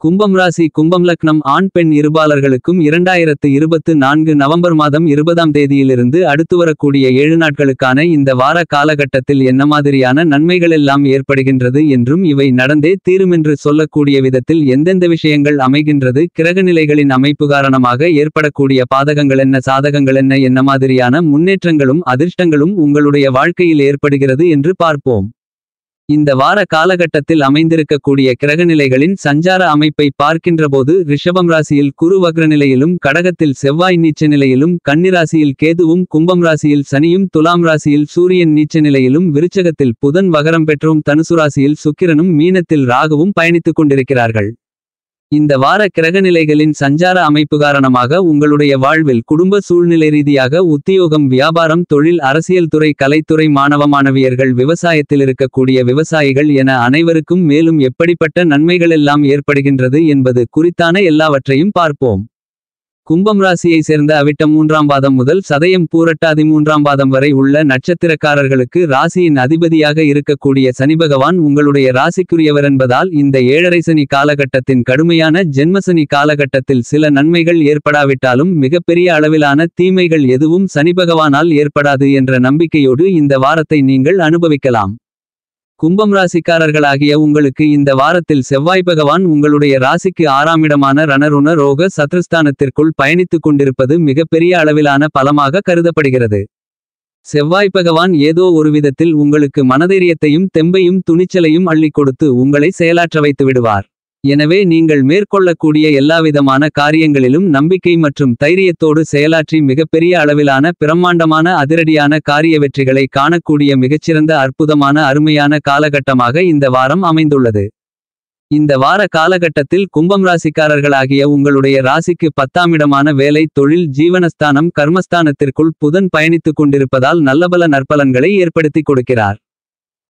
கும்பம் ராசி கும்பம் லக்னம் ஆண் பெண் இருபாலர்களுக்கும் 2024 நவம்பர் மாதம் 20ஆம் தேதியிலிருந்து அடுத்து வரக்கூடிய 7 நாட்களுக்கான இந்த வார காலகட்டத்தில் என்ன மாதிரியான நன்மைகளெல்லாம் ஏற்படுகின்றது என்றும் இவை நடந்தே தீருமென்று சொல்லக்கூடிய விதத்தில் எந்தெந்த விஷயங்கள் அமைகின்றது, கிரகநிலைகளின் அமைப்பு காரணமாக ஏற்படக்கூடிய பாதகங்கள் என்ன, சாதகங்கள் என்ன மாதிரியான முன்னேற்றங்களும் அதிர்ஷ்டங்களும் உங்களுடைய வாழ்க்கையில் ஏற்படுகிறது என்று பார்ப்போம். இந்த வார காலகட்டத்தில் அமைந்திருக்கக்கூடிய கிரகநிலைகளின் சஞ்சார அமைப்பை பார்க்கின்றபோது ரிஷபம் ராசியில் குரு வக்ரநிலையிலும், கடகத்தில் செவ்வாய் நீச்ச நிலையிலும், கன்னிராசியில் கேதுவும், கும்பம் ராசியில் சனியும், துலாம் ராசியில் சூரியன் நீச்ச நிலையிலும், விருச்சகத்தில் புதன் வகரம் பெற்றும், தனுசு ராசியில் சுக்கிரனும், மீனத்தில் ராகுவும் பயணித்துக் கொண்டிருக்கிறார்கள். இந்த வார கிரகநிலைகளின் சஞ்சார அமைப்பு காரணமாக உங்களுடைய வாழ்வில் குடும்ப சூழ்நிலை ரீதியாக உத்தியோகம், வியாபாரம், தொழில், அரசியல் துறை, கலைத்துறை, மாணவ மாணவியர்கள், விவசாயத்தில் இருக்கக்கூடிய விவசாயிகள் என அனைவருக்கும் மேலும் எப்படிப்பட்ட நன்மைகளெல்லாம் ஏற்படுகின்றது என்பது குறித்தான எல்லாவற்றையும் பார்ப்போம். கும்பம் ராசியை சேர்ந்த அவிட்டம் 3ஆம் பாதம் முதல் சதயம் பூரட்டாதி 3ஆம் பாதம் வரை உள்ள நட்சத்திரக்காரர்களுக்கு ராசியின் அதிபதியாக இருக்கக்கூடிய சனிபகவான் உங்களுடைய ராசிக்குரியவர் என்பதால் இந்த 7.5 சனி காலகட்டத்தின் கடுமையான ஜென்மசனி காலகட்டத்தில் சில நன்மைகள் ஏற்படாவிட்டாலும் மிகப்பெரிய அளவிலான தீமைகள் எதுவும் சனிபகவானால் ஏற்படாது என்ற நம்பிக்கையோடு இந்த வாரத்தை நீங்கள் அனுபவிக்கலாம். கும்பம் ராசிக்காரர்களாகிய உங்களுக்கு இந்த வாரத்தில் செவ்வாய் பகவான் உங்களுடைய ராசிக்கு 6ஆம் இடமான ரணருண ரோக சத்ருஸ்தானத்திற்குள் பயணித்துக் கொண்டிருப்பது மிகப்பெரிய அளவிலான பலமாக கருதப்படுகிறது. செவ்வாய் பகவான் ஏதோ ஒரு விதத்தில் உங்களுக்கு மனதைரியத்தையும் தெம்பையும் துணிச்சலையும் அள்ளிக் கொடுத்து உங்களை செயலாற்ற வைத்து விடுவார். எனவே நீங்கள் மேற்கொள்ளக்கூடிய எல்லாவிதமான காரியங்களிலும் நம்பிக்கை மற்றும் தைரியத்தோடு செயலாற்றி மிகப்பெரிய அளவிலான பிரம்மாண்டமான அதிரடியான காரிய வெற்றிகளை காணக்கூடிய மிகச்சிறந்த அற்புதமான அருமையான காலகட்டமாக இந்த வாரம் அமைந்துள்ளது. இந்த வார காலகட்டத்தில் கும்பம் ராசிக்காரர்களாகிய உங்களுடைய ராசிக்கு 10ஆம் இடமான வேலை, தொழில், ஜீவனஸ்தானம், கர்மஸ்தானத்திற்குள் புதன் பயணித்துக் கொண்டிருப்பதால் நல்லபல நற்பலன்களை ஏற்படுத்தி கொடுக்கிறார்.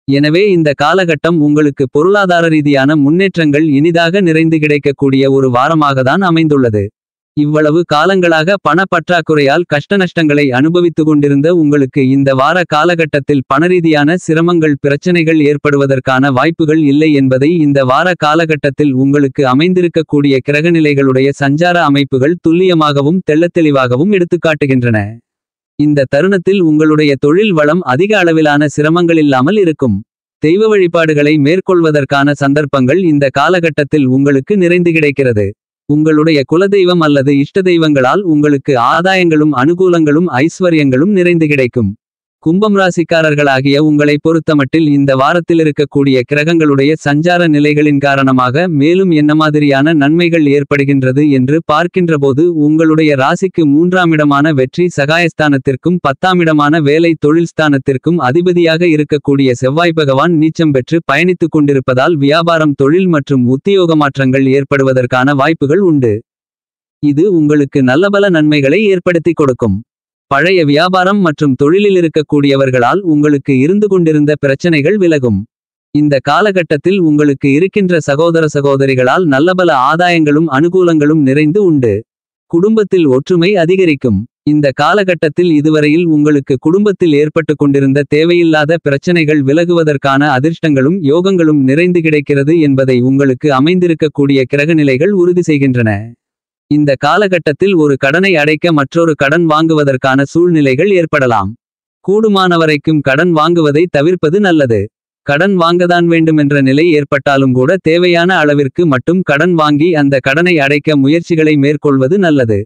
எனவே இந்த காலகட்டம் உங்களுக்கு பொருளாதார ரீதியான முன்னேற்றங்கள் இனிதாக நிறைந்து கிடைக்கக்கூடிய ஒரு வாரமாகத்தான் அமைந்துள்ளது. இவ்வளவு காலங்களாக பண பற்றாக்குறையால் கஷ்டநஷ்டங்களை அனுபவித்து கொண்டிருந்த உங்களுக்கு இந்த வார காலகட்டத்தில் பணரீதியான சிரமங்கள், பிரச்சனைகள் ஏற்படுவதற்கான வாய்ப்புகள் இல்லை என்பதை இந்த வார காலகட்டத்தில் உங்களுக்கு அமைந்திருக்கக்கூடிய கிரகநிலைகளுடைய சஞ்சார அமைப்புகள் துல்லியமாகவும் தெள்ளத்தெளிவாகவும் எடுத்துக்காட்டுகின்றன. இந்த தருணத்தில் உங்களுடைய தொழில் வளம் அதிக அளவிலான சிரமங்களில்லாமல் இருக்கும். தெய்வ வழிபாடுகளை மேற்கொள்வதற்கான சந்தர்ப்பங்கள் இந்த காலகட்டத்தில் உங்களுக்கு நிறைந்து கிடைக்கிறது. உங்களுடைய குலதெய்வம் அல்லது இஷ்ட தெய்வங்களால் உங்களுக்கு ஆதாயங்களும் அனுகூலங்களும் ஐஸ்வர்யங்களும் நிறைந்து கிடைக்கும். கும்பம் ராசிக்காரர்களாகிய உங்களை பொறுத்தமட்டில் இந்த வாரத்தில் இருக்கக்கூடிய கிரகங்களுடைய சஞ்சார நிலைகளின் காரணமாக மேலும் என்ன மாதிரியான நன்மைகள் ஏற்படுகின்றது என்று பார்க்கின்றபோது உங்களுடைய ராசிக்கு 3ஆம் இடமான வெற்றி சகாயஸ்தானத்திற்கும் 10ஆம் இடமான வேலை, தொழில் ஸ்தானத்திற்கும் அதிபதியாக இருக்கக்கூடிய செவ்வாய் பகவான் நீச்சம் பெற்று பயணித்துக் கொண்டிருப்பதால் வியாபாரம், தொழில் மற்றும் உத்தியோக மாற்றங்கள் ஏற்படுவதற்கான வாய்ப்புகள் உண்டு. இது உங்களுக்கு நல்லபல நன்மைகளை ஏற்படுத்தி கொடுக்கும். பழைய வியாபாரம் மற்றும் தொழிலில் இருக்கக்கூடியவர்களால் உங்களுக்கு இருந்து கொண்டிருந்த பிரச்சனைகள் விலகும். இந்த காலகட்டத்தில் உங்களுக்கு இருக்கின்ற சகோதர சகோதரிகளால் நல்லபல ஆதாயங்களும் அனுகூலங்களும் நிறைந்து உண்டு. குடும்பத்தில் ஒற்றுமை அதிகரிக்கும். இந்த காலகட்டத்தில் இதுவரையில் உங்களுக்கு குடும்பத்தில் ஏற்பட்டு கொண்டிருந்த தேவையில்லாத பிரச்சனைகள் விலகுவதற்கான அதிர்ஷ்டங்களும் யோகங்களும் நிறைந்து கிடைக்கிறது என்பதை உங்களுக்கு அமைந்திருக்கக்கூடிய கிரகநிலைகள் உறுதி செய்கின்றன. இந்த காலகட்டத்தில் ஒரு கடனை அடைக்க மற்றொரு கடன் வாங்குவதற்கான சூழ்நிலைகள் ஏற்படலாம். கூடுமானவரைக்கும் கடன் வாங்குவதை தவிர்ப்பது நல்லது. கடன் வாங்கதான் வேண்டுமென்ற நிலை ஏற்பட்டாலும் கூட தேவையான அளவிற்கு மட்டும் கடன் வாங்கி அந்த கடனை அடைக்க முயற்சிகளை மேற்கொள்வது நல்லது.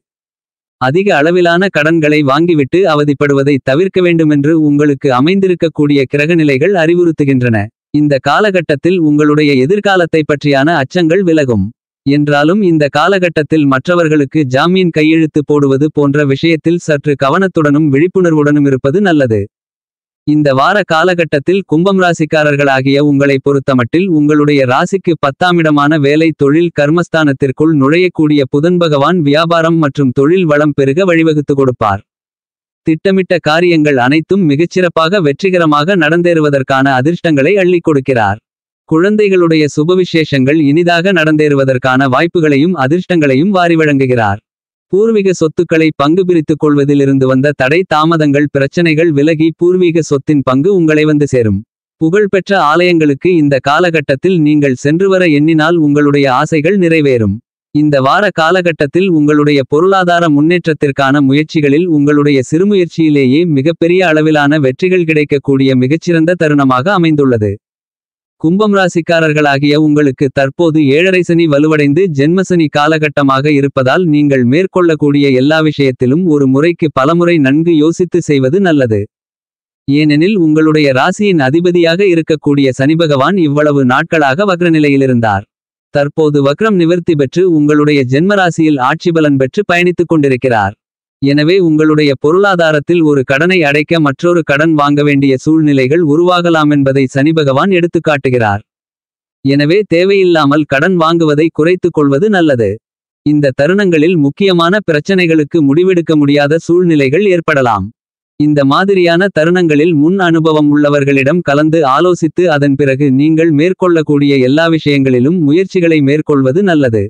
அதிக அளவிலான கடன்களை வாங்கிவிட்டு அவதிப்படுவதை தவிர்க்க வேண்டுமென்று உங்களுக்கு அமைந்திருக்கக்கூடிய கிரகநிலைகள் அறிவுறுத்துகின்றன. இந்த காலகட்டத்தில் உங்களுடைய எதிர்காலத்தை பற்றியான அச்சங்கள் விலகும். என்றாலும் இந்த காலகட்டத்தில் மற்றவர்களுக்கு ஜாமீன் கையெழுத்து போடுவது போன்ற விஷயத்தில் சற்று கவனத்துடனும் விழிப்புணர்வுடனும் இருப்பது நல்லது. இந்த வார காலகட்டத்தில் கும்பம் ராசிக்காரர்களாகிய உங்களை பொறுத்தமட்டில் உங்களுடைய ராசிக்கு 10ஆம் இடமான வேலை, தொழில், கர்மஸ்தானத்திற்குள் நுழையக்கூடிய புதன் பகவான் வியாபாரம் மற்றும் தொழில் வளம் பெருக வழிவகுத்து கொடுப்பார். திட்டமிட்ட காரியங்கள் அனைத்தும் மிகச்சிறப்பாக வெற்றிகரமாக நடந்தேறுவதற்கான அதிர்ஷ்டங்களை அள்ளிக் கொடுக்கிறார். குழந்தைகளுடைய சுபவிசேஷங்கள் இனிதாக நடந்தேறுவதற்கான வாய்ப்புகளையும் அதிர்ஷ்டங்களையும் வாரி வழங்குகிறார். பூர்வீக சொத்துக்களை பங்கு பிரித்துக் கொள்வதிலிருந்து வந்த தடை தாமதங்கள் பிரச்சனைகள் விலகி பூர்வீக சொத்தின் பங்கு உங்களை வந்து சேரும். புகழ்பெற்ற ஆலயங்களுக்கு இந்த காலகட்டத்தில் நீங்கள் சென்று வர எண்ணினால் உங்களுடைய ஆசைகள் நிறைவேறும். இந்த வார காலகட்டத்தில் உங்களுடைய பொருளாதார முன்னேற்றத்திற்கான முயற்சிகளில் உங்களுடைய சிறுமுயற்சியிலேயே மிகப்பெரிய அளவிலான வெற்றிகள் கிடைக்கக்கூடிய மிகச்சிறந்த தருணமாக அமைந்துள்ளது. கும்பம் ராசிக்காரர்களாகிய உங்களுக்கு தற்போது 7.5 சனி வலுவடைந்து ஜென்மசனி காலகட்டமாக இருப்பதால் நீங்கள் மேற்கொள்ளக்கூடிய எல்லா விஷயத்திலும் ஒரு முறைக்கு பலமுறை நன்கு யோசித்து செய்வது நல்லது. ஏனெனில் உங்களுடைய ராசியின் அதிபதியாக இருக்கக்கூடிய சனிபகவான் இவ்வளவு நாட்களாக வக்ரநிலையிலிருந்தார். தற்போது வக்ரம் நிவர்த்தி பெற்று உங்களுடைய ஜென்மராசியில் ஆட்சிபலன் பெற்று பயணித்துக் கொண்டிருக்கிறார். எனவே உங்களுடைய பொருளாதாரத்தில் ஒரு கடனை அடைக்க மற்றொரு கடன் வாங்க வேண்டிய சூழ்நிலைகள் உருவாகலாமென்பதை சனிபகவான் எடுத்துக்காட்டுகிறார். எனவே தேவையில்லாமல் கடன் வாங்குவதை குறைத்துக் கொள்வது நல்லது. இந்த தருணங்களில் முக்கியமான பிரச்சனைகளுக்கு முடிவெடுக்க முடியாத சூழ்நிலைகள் ஏற்படலாம். இந்த மாதிரியான தருணங்களில் முன் அனுபவம் உள்ளவர்களிடம் கலந்து ஆலோசித்து அதன் பிறகு நீங்கள் மேற்கொள்ளக்கூடிய எல்லா விஷயங்களிலும் முயற்சிகளை மேற்கொள்வது நல்லது.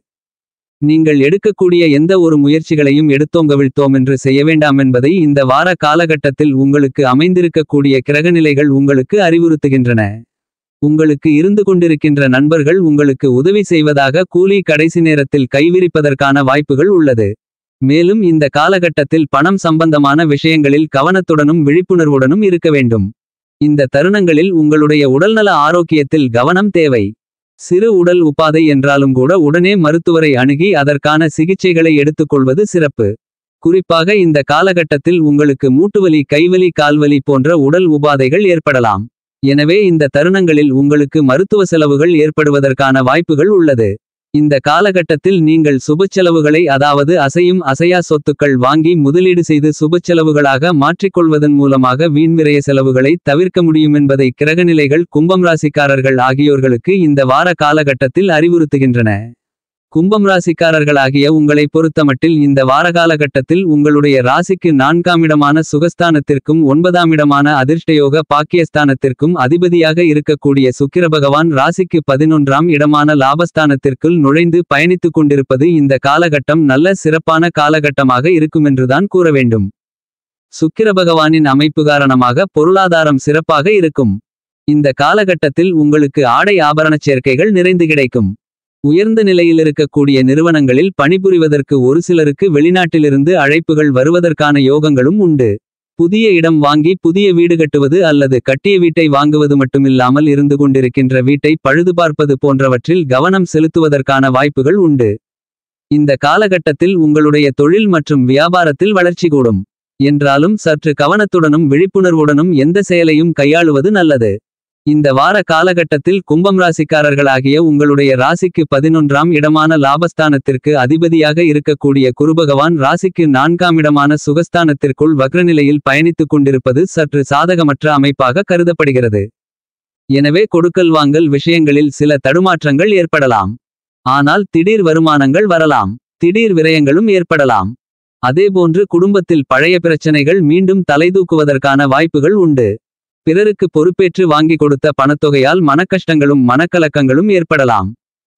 நீங்கள் எடுக்கக்கூடிய எந்த ஒரு முயற்சிகளையும் எடுத்தோங்கவிழ்த்தோமென்று செய்ய வேண்டாமென்பதை இந்த வார காலகட்டத்தில் உங்களுக்கு அமைந்திருக்கக்கூடிய கிரகநிலைகள் உங்களுக்கு அறிவுறுத்துகின்றன. உங்களுக்கு இருந்து கொண்டிருக்கின்ற நண்பர்கள் உங்களுக்கு உதவி செய்வதாக கூலி கடைசி நேரத்தில் கைவிரிப்பதற்கான வாய்ப்புகள் உள்ளது. மேலும் இந்த காலகட்டத்தில் பணம் சம்பந்தமான விஷயங்களில் கவனத்துடனும் விழிப்புணர்வுடனும் இருக்க வேண்டும். இந்த தருணங்களில் உங்களுடைய உடல்நல ஆரோக்கியத்தில் கவனம் தேவை. சிறு உடல் உபாதை என்றாலும் கூட உடனே மருத்துவரை அணுகி அதற்கான சிகிச்சைகளை எடுத்துக்கொள்வது சிறப்பு. குறிப்பாக இந்த காலகட்டத்தில் உங்களுக்கு மூட்டுவலி, கைவலி, கால்வலி போன்ற உடல் உபாதைகள் ஏற்படலாம். எனவே இந்த தருணங்களில் உங்களுக்கு மருத்துவ செலவுகள் ஏற்படுவதற்கான வாய்ப்புகள் உள்ளது. இந்த காலகட்டத்தில் நீங்கள் சுபச்செலவுகளை, அதாவது அசையும் அசையா சொத்துக்கள் வாங்கி முதலீடு செய்து சுபச்செலவுகளாக மாற்றிக்கொள்வதன் மூலமாக வீண்விரய செலவுகளை தவிர்க்க முடியுமென்பதை கிரகநிலைகள் கும்பம் ராசிக்காரர்கள் ஆகியோர்களுக்கு இந்த வார காலகட்டத்தில் அறிவுறுத்துகின்றன. கும்பம் ராசிக்காரர்களாகிய உங்களை பொறுத்தமட்டில் இந்த வார காலகட்டத்தில் உங்களுடைய ராசிக்கு 4ஆம் இடமான சுகஸ்தானத்திற்கும் 9ஆம் இடமான அதிர்ஷ்டயோக பாக்கியஸ்தானத்திற்கும் அதிபதியாக இருக்கக்கூடிய சுக்கிரபகவான் ராசிக்கு 11ஆம் இடமான லாபஸ்தானத்திற்குள் நுழைந்து பயணித்துக் கொண்டிருப்பது இந்த காலகட்டம் நல்ல சிறப்பான காலகட்டமாக இருக்குமென்றுதான் கூற வேண்டும். சுக்கிரபகவானின் அமைப்பு காரணமாக பொருளாதாரம் சிறப்பாக இருக்கும். இந்த காலகட்டத்தில் உங்களுக்கு ஆடை ஆபரணச் சேர்க்கைகள் நிறைந்து கிடைக்கும். உயர்ந்த நிலையில் இருக்கக்கூடிய நிறுவனங்களில் பணிபுரிவதற்கு ஒரு சிலருக்கு வெளிநாட்டிலிருந்து அழைப்புகள் வருவதற்கான யோகங்களும் உண்டு. புதிய இடம் வாங்கி புதிய வீடு கட்டுவது அல்லது கட்டிய வீட்டை வாங்குவது மட்டுமில்லாமல் இருந்து கொண்டிருக்கின்ற வீட்டை பழுதுபார்ப்பது போன்றவற்றில் கவனம் செலுத்துவதற்கான வாய்ப்புகள் உண்டு. இந்த காலகட்டத்தில் உங்களுடைய தொழில் மற்றும் வியாபாரத்தில் வளர்ச்சி கூடும். என்றாலும் சற்று கவனத்துடனும் விழிப்புணர்வுடனும் எந்த செயலையும் கையாளுவது நல்லது. இந்த வார காலகட்டத்தில் கும்பம் ராசிக்காரர்களாகிய உங்களுடைய ராசிக்கு 11ஆம் இடமான லாபஸ்தானத்திற்கு அதிபதியாக இருக்கக்கூடிய குருபகவான் ராசிக்கு 4ஆம் இடமான சுகஸ்தானத்திற்குள் வக்ரநிலையில் பயணித்துக் கொண்டிருப்பது சற்று சாதகமற்ற அமைப்பாக கருதப்படுகிறது. எனவே கொடுக்கல் வாங்கல் விஷயங்களில் சில தடுமாற்றங்கள் ஏற்படலாம். ஆனால் திடீர் வருமானங்கள் வரலாம். திடீர் விரயங்களும் ஏற்படலாம். அதேபோன்று குடும்பத்தில் பழைய பிரச்சனைகள் மீண்டும் தலைதூக்குவதற்கான வாய்ப்புகள் உண்டு. பிறருக்கு பொறுப்பேற்று வாங்கி கொடுத்த பணத்தொகையால் மனக்கஷ்டங்களும் மனக்கலக்கங்களும் ஏற்படலாம்.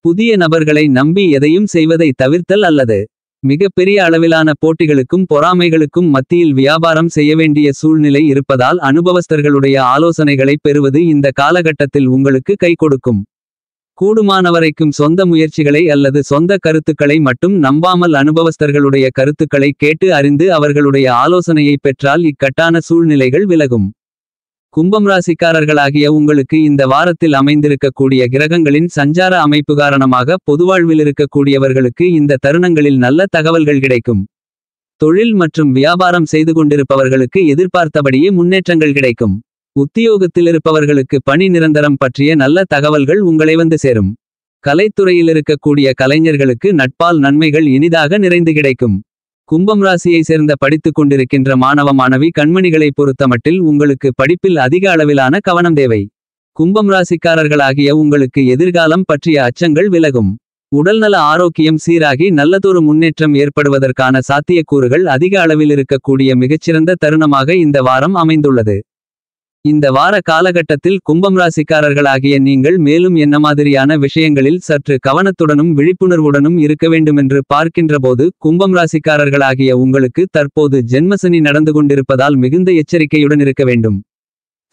புதிய நபர்களை நம்பி எதையும் செய்வதை தவிர்த்தல் அல்லது மிகப்பெரிய அளவிலான போட்டிகளுக்கும் பொறாமைகளுக்கும் மத்தியில் வியாபாரம் செய்ய வேண்டிய சூழ்நிலை இருப்பதால் அனுபவஸ்தர்களுடைய ஆலோசனைகளை பெறுவது இந்த காலகட்டத்தில் உங்களுக்கு கை கொடுக்கும். கூடுமானவரைக்கும் சொந்த முயற்சிகளை அல்லது சொந்த கருத்துக்களை மட்டும் நம்பாமல் அனுபவஸ்தர்களுடைய கருத்துக்களை கேட்டு அறிந்து அவர்களுடைய ஆலோசனையை பெற்றால் இக்கட்டான சூழ்நிலைகள் விலகும். கும்பம் ராசிக்காரர்களாகிய உங்களுக்கு இந்த வாரத்தில் அமைந்திருக்கக்கூடிய கிரகங்களின் சஞ்சார அமைப்பு காரணமாக பொதுவாழ்வில் இருக்கக்கூடியவர்களுக்கு இந்த தருணங்களில் நல்ல தகவல்கள் கிடைக்கும். தொழில் மற்றும் வியாபாரம் செய்து கொண்டிருப்பவர்களுக்கு எதிர்பார்த்தபடியே முன்னேற்றங்கள் கிடைக்கும். உத்தியோகத்தில் இருப்பவர்களுக்கு பணி நிரந்தரம் பற்றிய நல்ல தகவல்கள் உங்களை வந்து சேரும். கலைத்துறையில் இருக்கக்கூடிய கலைஞர்களுக்கு நட்பால் நன்மைகள் இனிதாக நிறைந்து கிடைக்கும். கும்பம் ராசியை சேர்ந்த படித்துக் கொண்டிருக்கின்ற மாணவ மாணவி கண்மணிகளை பொறுத்தமட்டில் உங்களுக்கு படிப்பில் அதிக அளவிலான கவனம் தேவை. கும்பம் ராசிக்காரர்களாகிய உங்களுக்கு எதிர்காலம் பற்றிய அச்சங்கள் விலகும். உடல்நல ஆரோக்கியம் சீராகி நல்லதொரு முன்னேற்றம் ஏற்படுவதற்கான சாத்தியக்கூறுகள் அதிக அளவில் இருக்கக்கூடிய மிகச்சிறந்த தருணமாக இந்த வாரம் அமைந்துள்ளது. இந்த வார காலகட்டத்தில் கும்பம் ராசிக்காரர்களாகிய நீங்கள் மேலும் என்ன மாதிரியான விஷயங்களில் சற்று கவனத்துடனும் விழிப்புணர்வுடனும் இருக்க வேண்டுமென்று பார்க்கின்றபோது கும்பம் ராசிக்காரர்களாகிய உங்களுக்கு தற்போது ஜென்மசனி நடந்து கொண்டிருப்பதால் மிகுந்த எச்சரிக்கையுடன் இருக்க வேண்டும்.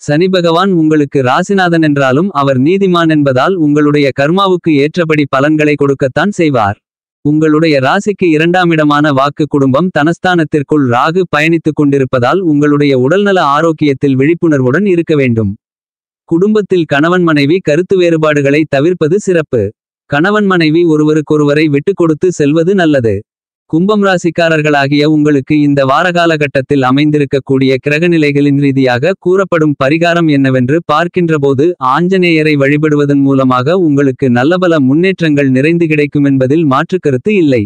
சனி பகவான் உங்களுக்கு ராசிநாதன் என்றாலும் அவர் நீதிமான் என்பதால் உங்களுடைய கர்மாவுக்கு ஏற்றபடி பலன்களை கொடுக்கத்தான் செய்வார். உங்களுடைய ராசிக்கு 2ஆம் இடமான வாக்கு குடும்பம் தனஸ்தானத்திற்குள் ராகு பயணித்துக் கொண்டிருப்பதால் உங்களுடைய உடல்நல ஆரோக்கியத்தில் விழிப்புணர்வுடன் இருக்க வேண்டும். குடும்பத்தில் கணவன் மனைவி கருத்து வேறுபாடுகளை தவிர்ப்பது சிறப்பு. கணவன் மனைவி ஒருவருக்கொருவரை விட்டுக் கொடுத்து செல்வது நல்லது. கும்பம் ராசிக்காரர்களாகிய உங்களுக்கு இந்த வாரகாலகட்டத்தில் அமைந்திருக்கக்கூடிய கிரகநிலைகளின் ரீதியாக கூறப்படும் பரிகாரம் என்னவென்று பார்க்கின்றபோது ஆஞ்சநேயரை வழிபடுவதன் மூலமாக உங்களுக்கு நல்லபல முன்னேற்றங்கள் நிறைந்து கிடைக்குமென்பதில் மாற்றுக்கருத்து இல்லை.